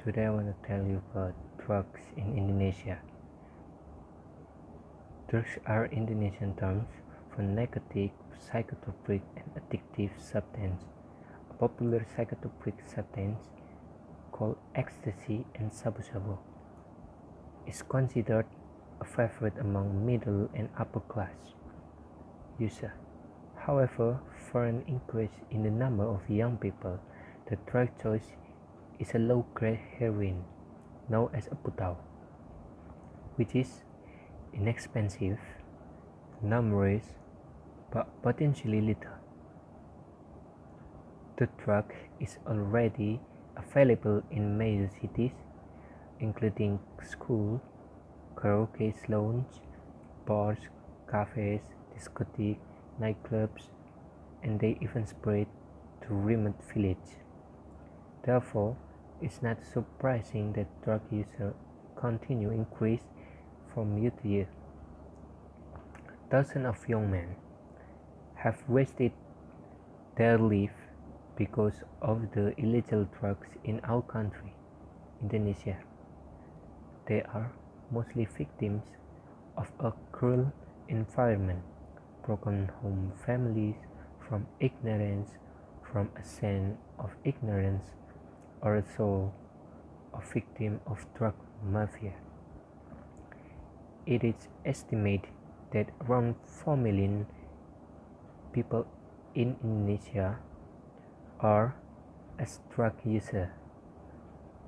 Today I want to tell you about drugs in Indonesia. Drugs are Indonesian terms for narcotic, psychotropic, and addictive substance. A popular psychotropic substance called ecstasy and sabu-sabu is considered a favorite among middle and upper class users. However, for an increase in the number of young people, the drug choice is a low-grade heroin known as a putau, which is inexpensive, numerous, but potentially lethal. The drug is already available in major cities, including schools, karaoke lounges, bars, cafes, discotheques, nightclubs, and they even spread to remote villages. Therefore, it's not surprising that drug users continue to increase from year to year. Thousands of young men have wasted their life because of the illegal drugs in our country, Indonesia. They are mostly victims of a cruel environment, broken home families, from ignorance, from a sense of ignorance, or also a victim of drug mafia. It is estimated that around 4 million people in Indonesia are as drug users,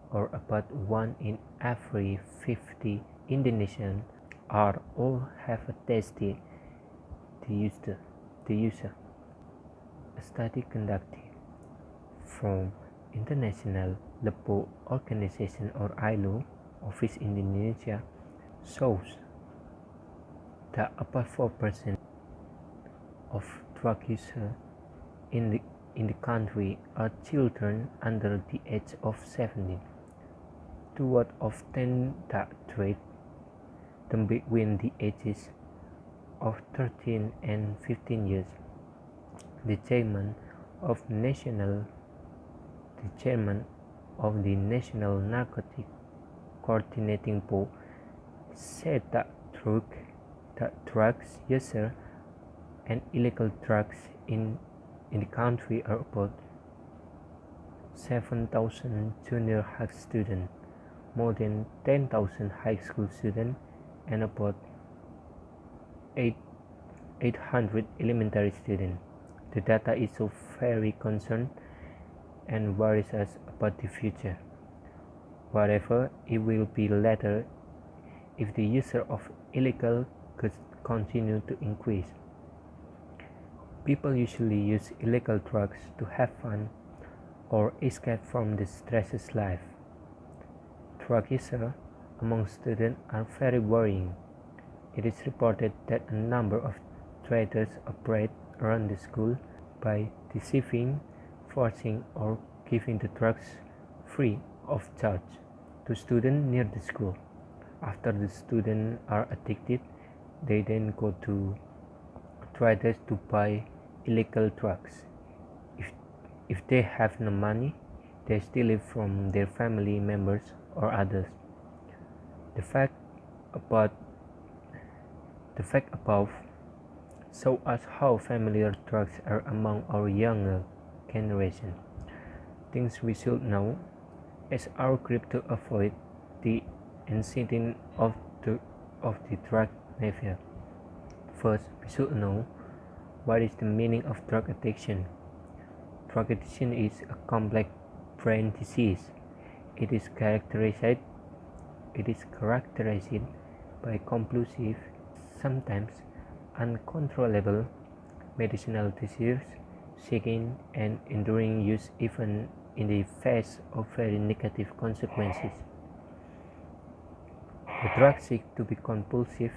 or about 1 in every 50 Indonesians are or have tasted the user. A study conducted from International Labour Organization or ILO office in Indonesia shows that about 4% of drug users in the country are children under the age of 17. 2 out of 10 that trade them between the ages of 13 and 15 years. The chairman of the National Narcotic Coordinating Board said that drugs users and illegal drugs in the country are about 7,000 junior high students, more than 10,000 high school students, and about 800 elementary students. The data is so very concerned and worries us about the future. Whatever it will be later if the use of illegal goods continue to increase. People usually use illegal drugs to have fun or escape from the stressless life. Drug users among students are very worrying. It is reported that a number of traders operate around the school by deceiving, forcing, or giving the drugs free of charge to students near the school. After the students are addicted, they then go to traders to buy illegal drugs. If they have no money, they steal it from their family members or others. The fact above shows us how familiar drugs are among our younger generation. Things we should know as our group to avoid the incident of the drug mafia. First, we should know what is the meaning of drug addiction. Drug addiction is a complex brain disease. It is characterized by compulsive, sometimes uncontrollable medicinal desires, seeking and enduring use even in the face of very negative consequences. The drug seeks to be compulsive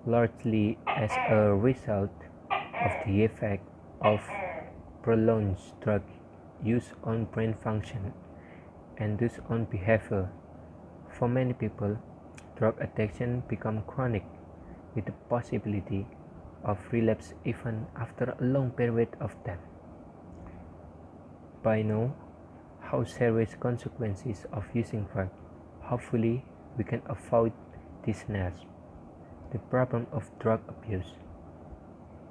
largely as a result of the effect of prolonged drug use on brain function and thus on behavior. For many people, drug addiction becomes chronic with the possibility of relapse even after a long period of time. By now, how serious consequences of using drugs. Hopefully, we can avoid these snares. The problem of drug abuse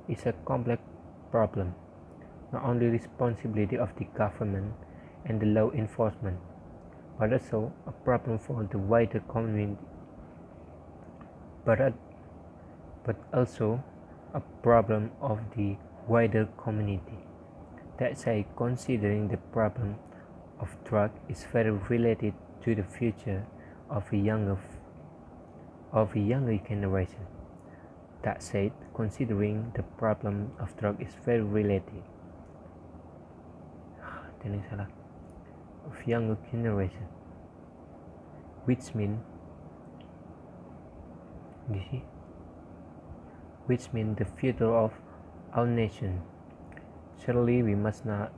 is a complex problem, not only responsibility of the government and the law enforcement, but also a problem for the wider community, but also a problem of the wider community. That's why considering the problem of drug is very related to the future of a younger generation. That said, considering the problem of drug is very related of younger generation, which mean the future of our nation. Surely we must not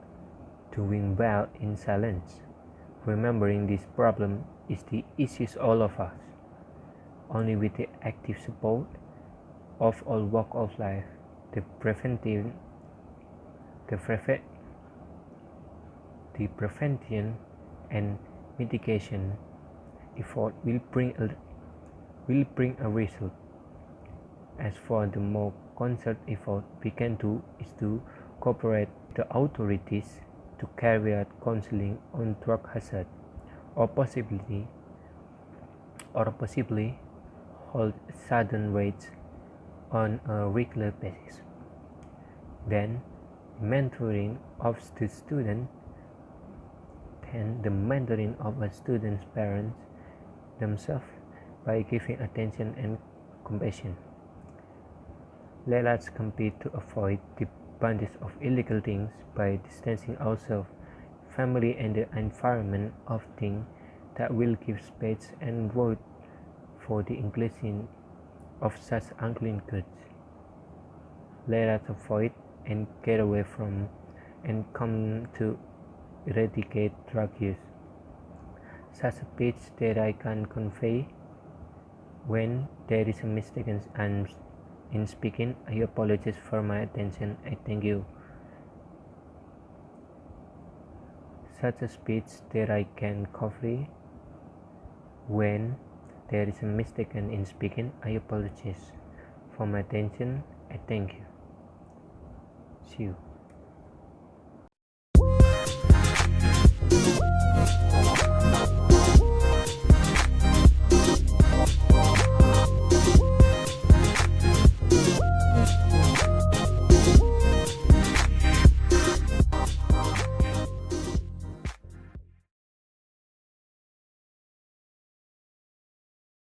doing well in silence. Remembering this problem is the issues all of us. Only with the active support of all walks of life, the prevention and mitigation effort will bring a result. As for the more concerted effort we can do is to cooperate with the authorities to carry out counseling on drug hazard, or possibly hold sudden rates on a regular basis. Then mentoring of the student, a student's parents themselves by giving attention and compassion. Let us compete to avoid the bunches of illegal things by distancing ourselves, family and the environment of things that will give space and road for the inclusion of such unclean goods. Let us avoid and get away from and come to eradicate drug use. Such a pitch that I can convey when there is a mistake in speaking. I apologize for my attention. I thank you. Such a speech that I can convey when there is a mistake in speaking. I apologize for my attention. I thank you. See you.